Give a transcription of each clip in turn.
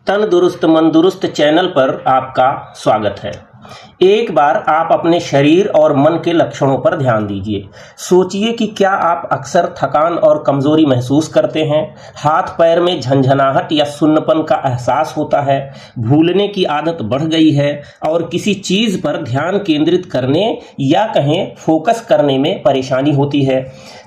तंदुरुस्त मंदुरुस्त चैनल पर आपका स्वागत है। एक बार आप अपने शरीर और मन के लक्षणों पर ध्यान दीजिए। सोचिए कि क्या आप अक्सर थकान और कमजोरी महसूस करते हैं, हाथ पैर में झंझनाहट या सुन्नपन का एहसास होता है, भूलने की आदत बढ़ गई है और किसी चीज पर ध्यान केंद्रित करने या कहें फोकस करने में परेशानी होती है।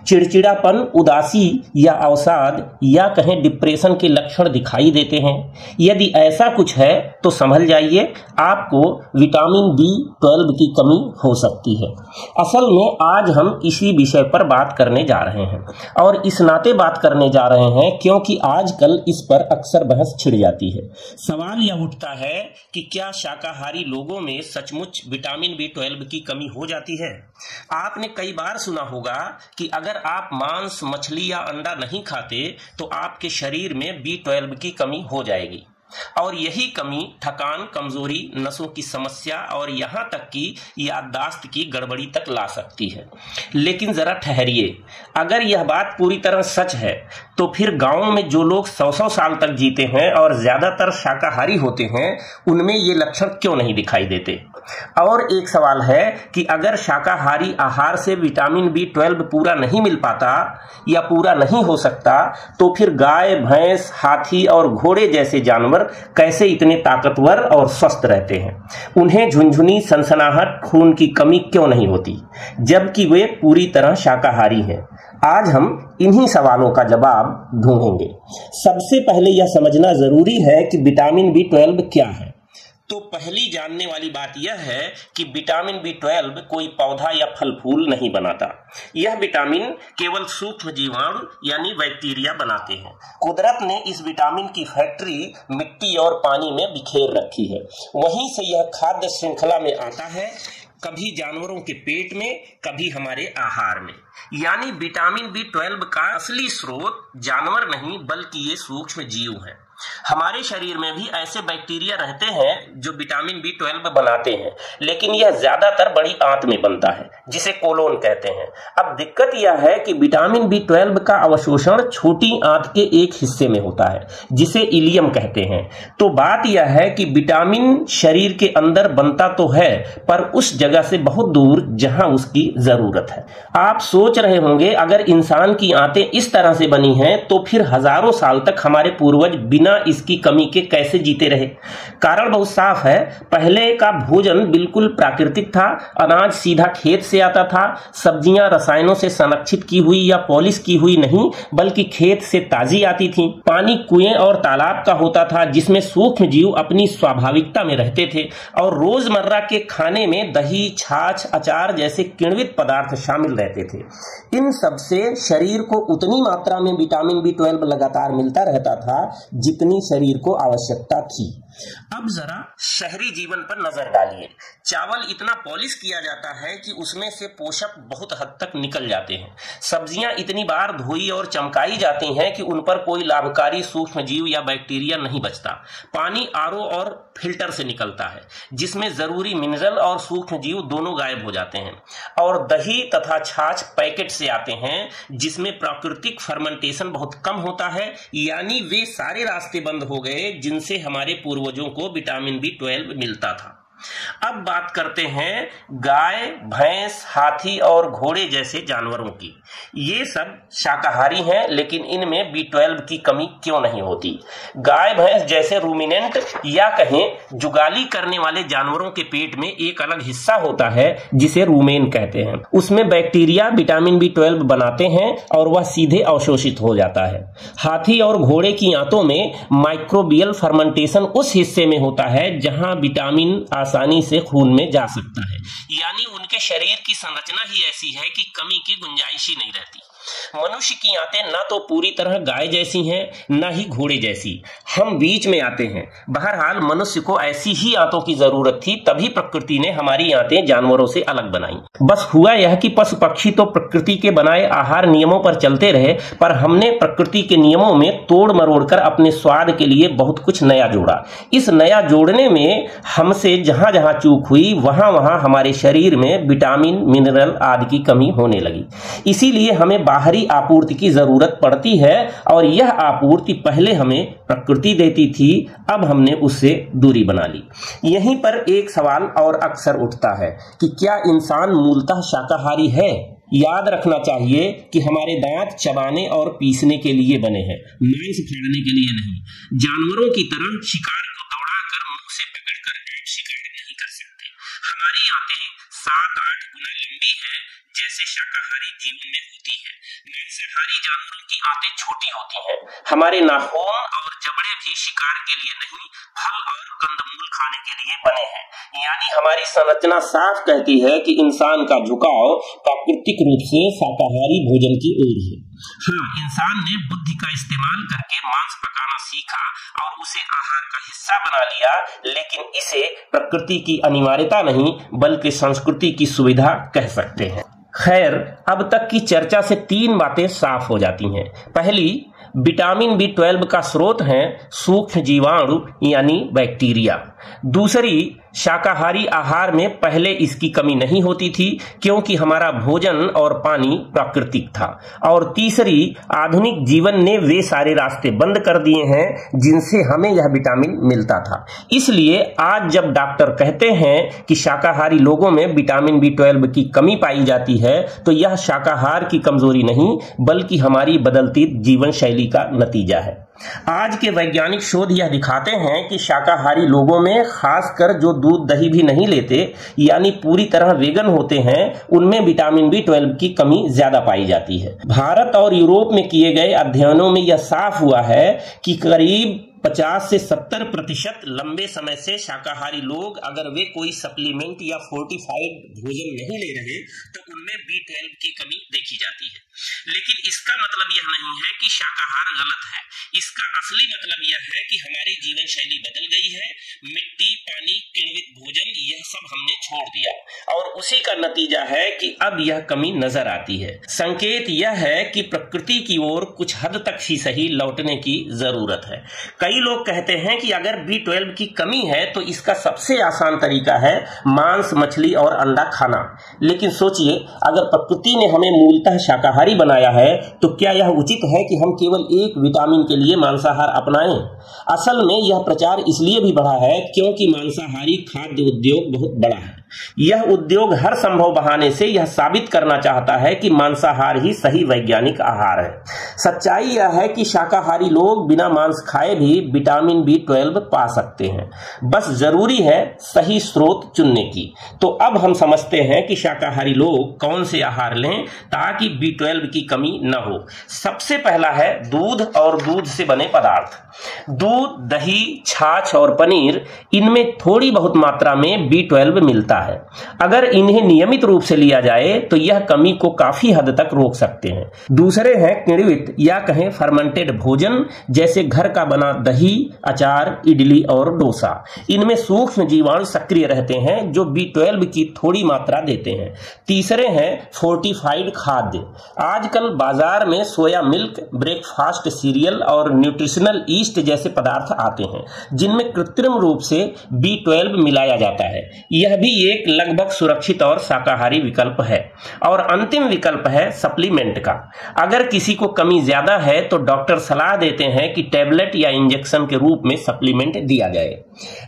चिड़चिड़ापन, उदासी या अवसाद या कहें डिप्रेशन के लक्षण दिखाई देते हैं। यदि ऐसा कुछ है तो संभल जाइए, आपको विटामिन B12 की कमी हो सकती है। असल में आज हम इसी विषय पर बात करने जा रहे हैं और इस नाते बात करने जा रहे हैं क्योंकि आजकल इस पर अक्सर बहस छिड़ जाती है। सवाल यह उठता है कि क्या शाकाहारी लोगों में सचमुच विटामिन B12 की कमी हो जाती है? आपने कई बार सुना होगा कि अगर आप मांस, मछली या अंडा नहीं खाते तो आपके शरीर में B12 की कमी हो जाएगी और यही कमी थकान, कमजोरी, नसों की समस्या और यहां तक कि याददाश्त की गड़बड़ी तक ला सकती है। लेकिन जरा ठहरिए, अगर यह बात पूरी तरह सच है तो फिर गांव में जो लोग 100-100 साल तक जीते हैं और ज्यादातर शाकाहारी होते हैं, उनमें ये लक्षण क्यों नहीं दिखाई देते? और एक सवाल है कि अगर शाकाहारी आहार से विटामिन B12 पूरा नहीं मिल पाता या पूरा नहीं हो सकता तो फिर गाय, भैंस, हाथी और घोड़े जैसे जानवर कैसे इतने ताकतवर और स्वस्थ रहते हैं? उन्हें झुनझुनी, सनसनाहट, खून की कमी क्यों नहीं होती जबकि वे पूरी तरह शाकाहारी हैं? आज हम इन्हीं सवालों का जवाब ढूंढेंगे। सबसे पहले यह समझना जरूरी है कि विटामिन B12 क्या है। तो पहली जानने वाली बात यह है कि विटामिन B12 कोई पौधा या फल फूल नहीं बनाता। यह विटामिन केवल सूक्ष्म जीवाणु यानी बैक्टीरिया बनाते हैं। कुदरत ने इस विटामिन की फैक्ट्री मिट्टी और पानी में बिखेर रखी है। वहीं से यह खाद्य श्रृंखला में आता है, कभी जानवरों के पेट में, कभी हमारे आहार में। यानी विटामिन B12 का असली स्रोत जानवर नहीं बल्कि ये सूक्ष्म जीव है। हमारे शरीर में भी ऐसे बैक्टीरिया रहते हैं जो विटामिन B12 बनाते हैं, लेकिन यह ज्यादातर बड़ी आंत में बनता है जिसे कोलोन कहते हैं। अब दिक्कत यह है कि विटामिन B12 का अवशोषण छोटी आंत के एक हिस्से में होता है जिसे इलियम कहते हैं। तो बात यह है कि विटामिन शरीर के अंदर बनता तो है पर उस जगह से बहुत दूर जहां उसकी जरूरत है। आप सोच रहे होंगे अगर इंसान की आंतें इस तरह से बनी हैं तो फिर हजारों साल तक हमारे पूर्वज बिना इसकी कमी के कैसे जीते रहे? कारण बहुत साफ है। पहले का भोजन बिल्कुल प्राकृतिक था। अनाज सीधा खेत से आता था। सब्जियां रसायनों से संरक्षित की हुई या पॉलिश की हुई नहीं बल्कि खेत से ताजी आती थी। पानी कुएं और तालाब का होता था जिसमें सूक्ष्म जीव अपनी स्वाभाविकता में रहते थे और रोजमर्रा के खाने में दही, छाछ, अचार जैसे किण्वित पदार्थ शामिल रहते थे। इन सब से शरीर को उतनी मात्रा में विटामिन B12 लगातार मिलता रहता था जितनी शरीर को आवश्यकता थी। अब जरा शहरी जीवन पर नजर डालिए। चावल इतना पॉलिश किया जाता है कि उसमें से पोषक बहुत हद तक निकल जाते हैं। सब्जियां इतनी बार धोई और चमकाई जाती हैं कि उन पर कोई लाभकारी सूक्ष्म जीव या बैक्टीरिया नहीं बचता। पानी RO और फिल्टर से निकलता है जिसमें जरूरी मिनरल और सूक्ष्म जीव दोनों गायब हो जाते हैं। और दही तथा छाछ पैकेट से आते हैं जिसमें प्राकृतिक फर्मेंटेशन बहुत कम होता है। यानी वे सारे रास्ते बंद हो गए जिनसे हमारे पूर्वजों को विटामिन B12 मिलता था। अब बात करते हैं गाय, भैंस, हाथी और घोड़े जैसे जानवरों की। ये सब शाकाहारी हैं लेकिन इनमें B12 की कमी क्यों नहीं होती? गाय, भैंस जैसे रूमिनेंट या कहें जुगाली करने वाले जानवरों के पेट में एक अलग हिस्सा होता है जिसे रूमेन कहते हैं। उसमें बैक्टीरिया विटामिन B12 बनाते हैं और वह सीधे अवशोषित हो जाता है। हाथी और घोड़े की आंतों में माइक्रोबियल फर्मेंटेशन उस हिस्से में होता है जहां विटामिन आसानी से खून में जा सकता है। यानी उनके शरीर की संरचना ही ऐसी है कि कमी की गुंजाइश ही नहीं रहती। मनुष्य की आंतें न तो पूरी तरह गाय जैसी हैं न ही घोड़े जैसी, हम बीच में आते हैं। बहरहाल मनुष्य को ऐसी ही आंतों की जरूरत थी, तभी प्रकृति ने हमारी आंतें जानवरों से अलग बनाई। बस हुआ यह कि पशु पक्षी तो प्रकृति के बनाए आहार नियमों पर चलते रहे, पर हमने प्रकृति के नियमों में तोड़ मरोड़ कर अपने स्वाद के लिए बहुत कुछ नया जोड़ा। इस नया जोड़ने में हमसे जहां जहां चूक हुई वहां वहां हमारे शरीर में विटामिन, मिनरल आदि की कमी होने लगी। इसीलिए हमें बाहरी आपूर्ति की जरूरत पड़ती है और यह आपूर्ति पहले हमें प्रकृति देती थी, अब हमने उससे दूरी बना ली। यहीं पर एक सवाल और अक्सर उठता है कि क्या इंसान मूलतः शाकाहारी है? याद रखना चाहिए कि हमारे दांत चबाने और पीसने के लिए बने हैं, मांस फाड़ने के लिए नहीं। जानवरों की तरह शिकार को दौड़ाकर मुंह से पकड़कर आप शिकार नहीं कर सकते। हमारी आंतें 7-8 गुना लंबी है जैसे शाकाहारी जीवन में होती है। मांसाहारी जानवरों की आंतें छोटी होती हैं। हमारे नाखून और जबड़े भी शिकार के लिए नहीं, फल और कंदमूल खाने के लिए बने हैं। यानी हमारी संरचना साफ कहती है कि इंसान का झुकाव प्राकृतिक रूप से शाकाहारी भोजन की ओर है। हाँ, इंसान ने बुद्धि का इस्तेमाल करके मांस पकाना सीखा और उसे आहार का हिस्सा बना लिया, लेकिन इसे प्रकृति की अनिवार्यता नहीं बल्कि संस्कृति की सुविधा कह सकते हैं। खैर, अब तक की चर्चा से 3 बातें साफ हो जाती हैं। पहली, विटामिन B12 का स्रोत है सूक्ष्म जीवाणु यानी बैक्टीरिया। दूसरी, शाकाहारी आहार में पहले इसकी कमी नहीं होती थी क्योंकि हमारा भोजन और पानी प्राकृतिक था। और तीसरी, आधुनिक जीवन ने वे सारे रास्ते बंद कर दिए हैं जिनसे हमें यह विटामिन मिलता था। इसलिए आज जब डॉक्टर कहते हैं कि शाकाहारी लोगों में विटामिन B12 की कमी पाई जाती है, तो यह शाकाहार की कमजोरी नहीं बल्कि हमारी बदलती जीवन शैली का नतीजा है। आज के वैज्ञानिक शोध यह दिखाते हैं कि शाकाहारी लोगों में, खासकर जो दूध दही भी नहीं लेते यानी पूरी तरह वेगन होते हैं, उनमें विटामिन B12 की कमी ज्यादा पाई जाती है। भारत और यूरोप में किए गए अध्ययनों में यह साफ हुआ है कि करीब 50 से 70% लंबे समय से शाकाहारी लोग, अगर वे कोई सप्लीमेंट या फोर्टिफाइड भोजन नहीं ले रहे, तो उनमें B12 की कमी देखी जाती है। लेकिन इसका मतलब यह नहीं है कि शाकाहार गलत है। इसका असली मतलब यह है कि हमारी जीवन शैली बदल गई है। मिट्टी, पानी, किण्वित भोजन यह सब हमने छोड़ दिया और उसी का नतीजा है कि अब यह कमी नजर आती है। संकेत यह है कि प्रकृति की ओर कुछ हद तक ही सही लौटने की जरूरत है। कई लोग कहते हैं कि अगर B12 की कमी है तो इसका सबसे आसान तरीका है मांस, मछली और अंडा खाना। लेकिन सोचिए, अगर प्रकृति ने हमें मूलतः शाकाहारी बनाया है तो क्या यह उचित है कि हम केवल एक विटामिन के लिए मांसाहार अपनाएं? असल में यह प्रचार इसलिए भी बढ़ा है क्योंकि मांसाहारी खाद्य उद्योग बहुत बड़ा है। यह उद्योग हर संभव बहाने से यह साबित करना चाहता है कि मांसाहार ही सही वैज्ञानिक आहार है। सच्चाई यह है कि शाकाहारी लोग बिना मांस खाए भी विटामिन B12 पा सकते हैं, बस जरूरी है सही स्रोत चुनने की। तो अब हम समझते हैं कि शाकाहारी लोग कौन से आहार लें ताकि B12 की कमी न हो। सबसे पहला है दूध और दूध से बने पदार्थ। दूध, दही, छाछ और पनीर, इनमें थोड़ी बहुत मात्रा में B12 मिलता है। अगर इन्हें नियमित रूप से लिया जाए तो यह कमी को काफी हद तक रोक सकते हैं। दूसरे हैं किण्वित या कहें फर्मेंटेड भोजन, जैसे घर का बना दही, अचार, इडली और डोसा। इनमें सूक्ष्म जीवाणु सक्रिय रहते हैं जो B12 की थोड़ी मात्रा देते हैं। तीसरे हैं फोर्टिफाइड खाद्य। आजकल बाजार में सोया मिल्क, ब्रेकफास्ट सीरियल और न्यूट्रिशनल ईस्ट जैसे पदार्थ आते हैं जिनमें कृत्रिम रूप से B12 मिलाया जाता है। यह भी एक लगभग सुरक्षित और शाकाहारी विकल्प है। और अंतिम विकल्प है सप्लीमेंट का। अगर किसी को कमी ज्यादा है तो डॉक्टर सलाह देते हैं कि टैबलेट या इंजेक्शन के रूप में सप्लीमेंट दिया जाए।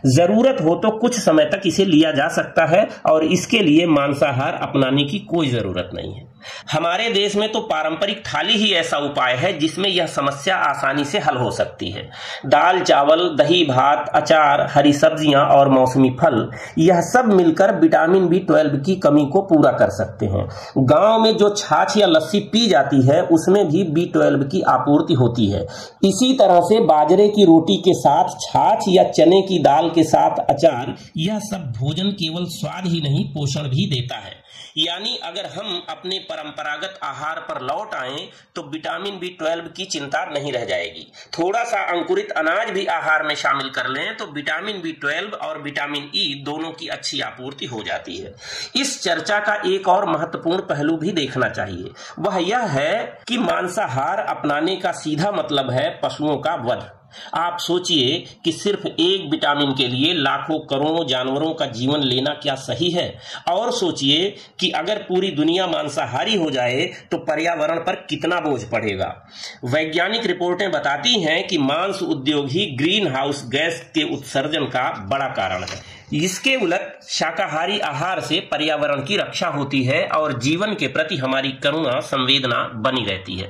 जरूरत हो तो कुछ समय तक इसे लिया जा सकता है और इसके लिए मांसाहार अपनाने की कोई जरूरत नहीं है। हमारे देश में तो पारंपरिक थाली ही ऐसा उपाय है जिसमें यह समस्या आसानी से हल हो सकती है। दाल, चावल, दही, भात, अचार, हरी सब्जियां और मौसमी फल, यह सब मिलकर विटामिन B12 की कमी को पूरा कर सकते हैं। गांव में जो छाछ या लस्सी पी जाती है उसमें भी B12 की आपूर्ति होती है। इसी तरह से बाजरे की रोटी के साथ छाछ या चने की दाल के साथ अचार, यह सब भोजन केवल स्वाद ही नहीं पोषण भी देता है। यानी अगर हम अपने परंपरागत आहार पर लौट आएं तो विटामिन B12 की चिंता नहीं रह जाएगी। थोड़ा सा अंकुरित अनाज भी आहार में शामिल कर लें तो विटामिन B12 और विटामिन E दोनों की अच्छी आपूर्ति हो जाती है। इस चर्चा का एक और महत्वपूर्ण पहलू भी देखना चाहिए, वह यह है कि मांसाहार अपनाने का सीधा मतलब है पशुओं का वध। आप सोचिए कि सिर्फ एक विटामिन के लिए लाखों करोड़ों जानवरों का जीवन लेना क्या सही है? और सोचिए कि अगर पूरी दुनिया मांसाहारी हो जाए तो पर्यावरण पर कितना बोझ पड़ेगा। वैज्ञानिक रिपोर्टें बताती हैं कि मांस उद्योग ही ग्रीन हाउस गैस के उत्सर्जन का बड़ा कारण है। इसके उलट शाकाहारी आहार से पर्यावरण की रक्षा होती है और जीवन के प्रति हमारी करुणा संवेदना बनी रहती है।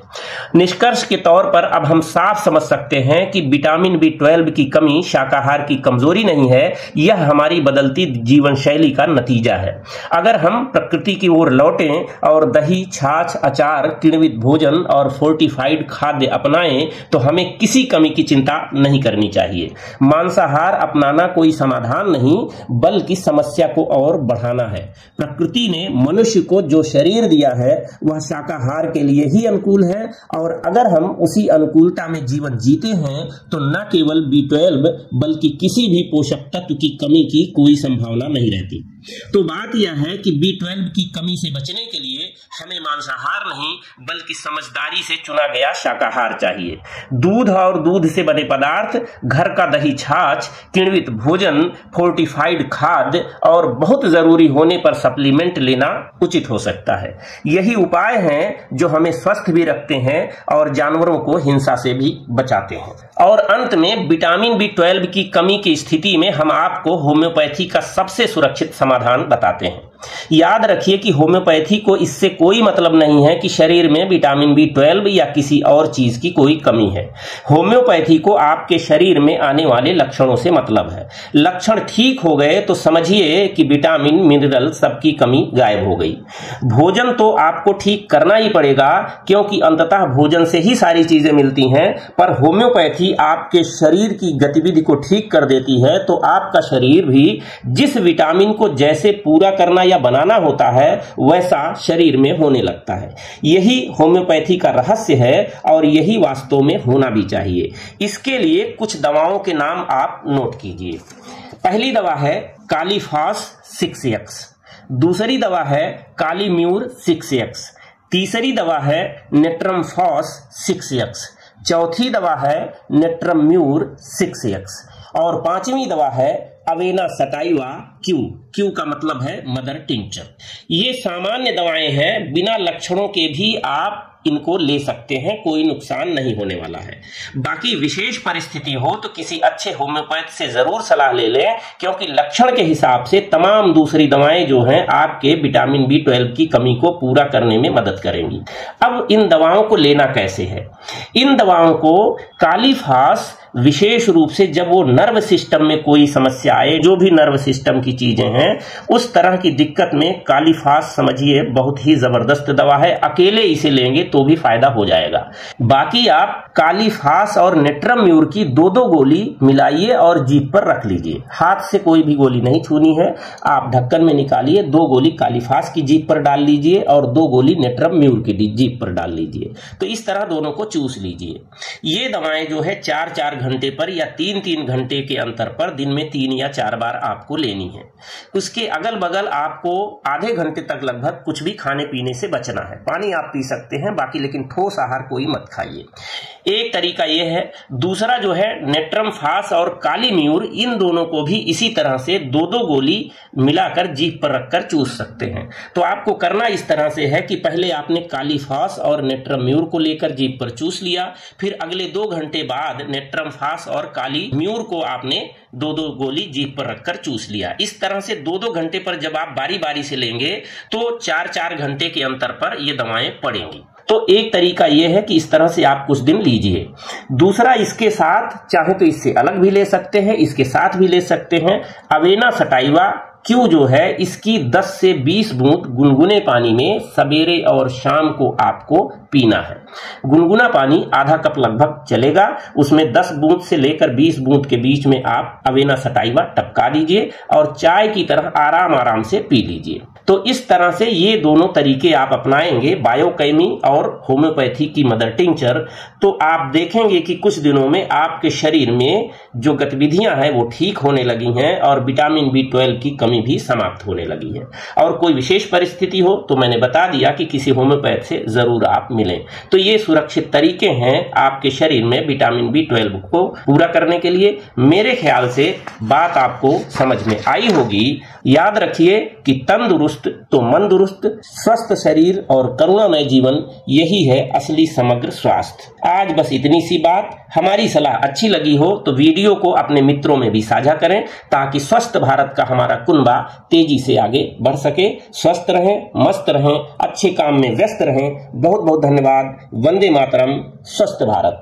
निष्कर्ष के तौर पर अब हम साफ समझ सकते हैं कि विटामिन B12 की कमी शाकाहार की कमजोरी नहीं है, यह हमारी बदलती जीवन शैली का नतीजा है। अगर हम प्रकृति की ओर लौटें और दही, छाछ, अचार, किण्वित भोजन और फोर्टिफाइड खाद्य अपनाएं तो हमें किसी कमी की चिंता नहीं करनी चाहिए। मांसाहार अपनाना कोई समाधान नहीं बल्कि समस्या को और बढ़ाना है। प्रकृति ने मनुष्य को जो शरीर दिया है वह शाकाहार के लिए ही अनुकूल है और अगर हम उसी अनुकूलता में जीवन जीते हैं तो न केवल B12 बल्कि किसी भी पोषक तत्व की कमी की कोई संभावना नहीं रहती। तो बात यह है कि B12 की कमी से बचने के लिए हमें मांसाहार नहीं बल्कि समझदारी से चुना गया शाकाहार चाहिए। दूध और दूध से बने पदार्थ, घर का दही, छाछ, किण्वित भोजन, फोर्टिफाइड खाद्य और बहुत जरूरी होने पर सप्लीमेंट लेना उचित हो सकता है। यही उपाय हैं जो हमें स्वस्थ भी रखते हैं और जानवरों को हिंसा से भी बचाते हैं। और अंत में विटामिन B12 की कमी की स्थिति में हम आपको होम्योपैथी का सबसे सुरक्षित समाधान बताते हैं। याद रखिए कि होम्योपैथी को इससे कोई मतलब नहीं है कि शरीर में विटामिन B12 या किसी और चीज की कोई कमी है। होम्योपैथी को आपके शरीर में आने वाले लक्षणों से मतलब है। लक्षण ठीक हो गए तो समझिए कि विटामिन, मिनरल सबकी कमी गायब हो गई। भोजन तो आपको ठीक करना ही पड़ेगा क्योंकि अंततः भोजन से ही सारी चीजें मिलती हैं, पर होम्योपैथी आपके शरीर की गतिविधि को ठीक कर देती है तो आपका शरीर भी जिस विटामिन को जैसे पूरा करना या बनाना होता है वैसा शरीर में होने लगता है। यही होम्योपैथी का रहस्य है और यही वास्तव में होना भी चाहिए। इसके लिए कुछ दवाओं के नाम आप नोट कीजिए। पहली दवा है कालीफास 6x, दूसरी दवा है कालीम्यूर 6x, तीसरी दवा है नेट्रमफॉस 6x, चौथी दवा है नेट्रम्यूर 6x और पांचवी दवा है अवेना सटाइवा क्यू का मतलब है मदर टिंचर। ये सामान्य दवाएं हैं, बिना लक्षणों के भी आप इनको ले सकते हैं, कोई नुकसान नहीं होने वाला है। बाकी विशेष परिस्थिति हो तो किसी अच्छे होम्योपैथ से जरूर सलाह ले लें क्योंकि लक्षण के हिसाब से तमाम दूसरी दवाएं जो हैं आपके विटामिन B12 की कमी को पूरा करने में मदद करेंगी। अब इन दवाओं को लेना कैसे है? इन दवाओं को कालीफास विशेष रूप से जब वो नर्व सिस्टम में कोई समस्या आए, जो भी नर्व सिस्टम की चीजें हैं उस तरह की दिक्कत में कालीफास समझिए बहुत ही जबरदस्त दवा है। अकेले इसे लेंगे तो भी फायदा हो जाएगा। बाकी आप कालीफास और नेट्रम्यूर की दो गोली मिलाइए और जीभ पर रख लीजिए। हाथ से कोई भी गोली नहीं छूनी है। आप ढक्कन में निकालिए, 2 गोली कालीफास की जीभ पर डाल लीजिए और 2 गोली नेट्रम्यूर की जीभ पर डाल लीजिए। तो इस तरह दोनों को चूस लीजिए। ये दवाएं जो है 4-4 घंटे पर या 3-3 घंटे के अंतर पर दिन में 3 या 4 बार आपको लेनी है। उसके अगल बगल आपको आधे घंटे तक लगभग कुछ भी खाने पीने से बचना है। पानी आप पी सकते हैं बाकी, लेकिन ठोस आहार कोई मत खाइए। एक तरीका यह है। दूसरा जो है नेट्रमफास और कालीम्यूर, इन दोनों को भी इसी तरह से 2-2 गोली मिलाकर जीभ पर रखकर चूस सकते हैं। तो आपको करना इस तरह से है कि पहले आपने कालीफास और नेट्रम्यूर को लेकर जीभ पर चूस लिया, फिर अगले 2 घंटे बाद नेट्रमफास और कालीम्यूर को आपने 2-2 गोली जीभ पर रखकर चूस लिया। इस तरह से 2-2 घंटे पर जब आप बारी बारी से लेंगे तो 4-4 घंटे के अंतर पर ये दवाएं पड़ेंगी। तो एक तरीका यह है कि इस तरह से आप कुछ दिन लीजिए। दूसरा, इसके साथ चाहे तो इससे अलग भी ले सकते हैं, इसके साथ भी ले सकते हैं। अवेना सटाइवा क्यू जो है इसकी 10 से 20 बूंद गुनगुने पानी में सवेरे और शाम को आपको पीना है। गुनगुना पानी आधा कप लगभग चलेगा, उसमें 10 बूंद से लेकर 20 बूंद के बीच में आप अवेना सटाइवा टपका दीजिए और चाय की तरह आराम आराम से पी लीजिए। तो इस तरह से ये दोनों तरीके आप अपनाएंगे, बायोकेमी और होम्योपैथी की मदर टिंचर, तो आप देखेंगे कि कुछ दिनों में आपके शरीर में जो गतिविधियां हैं वो ठीक होने लगी हैं और विटामिन B12 की कमी कमी भी समाप्त होने लगी है। और कोई विशेष परिस्थिति हो तो मैंने बता दिया कि किसी होम्योपैथ से जरूर आप मिलें। तो ये सुरक्षित तरीके हैं आपके शरीर में विटामिन B12 को पूरा करने के लिए। मेरे ख्याल से बात आपको समझ में आई होगी। याद रखिए कि तंदुरुस्त तो मन दुरुस्त, स्वस्थ शरीर और करुणामय जीवन, यही है असली समग्र स्वास्थ्य। आज बस इतनी सी बात। हमारी सलाह अच्छी लगी हो तो वीडियो को अपने मित्रों में भी साझा करें ताकि स्वस्थ भारत का हमारा कुनबा तेजी से आगे बढ़ सके। स्वस्थ रहें, मस्त रहें, अच्छे काम में व्यस्त रहें। बहुत बहुत धन्यवाद। वंदे मातरम। स्वस्थ भारत।